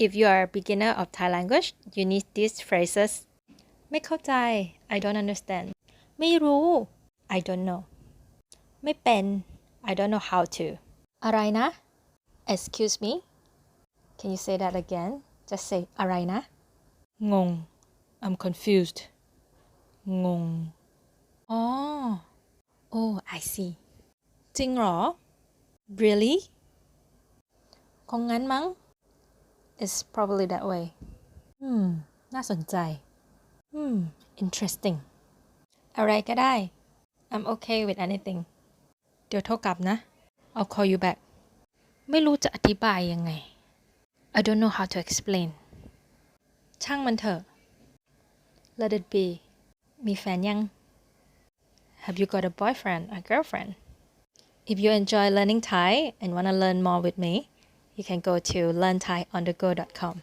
If you are a beginner of Thai language you need these phrases ไม่เข้าใจ I don't understand ไม่รู้ I don't know ไม่เป็น I don't know how to อะไรนะ Excuse me Can you say that again Just say อะไรนะ งง I'm confused งง อ๋อ Oh I see จริงเหรอ Really คงงั้นมั้ง It's probably that way น่าสนใจ Interesting อะไรก็ได้ I'm okay with anything เดี๋ยวโทรกลับนะ I'll call you back ไม่รู้จะอธิบายยังไง I don't know how to explain ช่างมันเถอะ Let it be มีแฟนยัง Have you got a boyfriend or girlfriend? If you enjoy learning Thai and want to learn more with me, you can go to learnthaiondego.com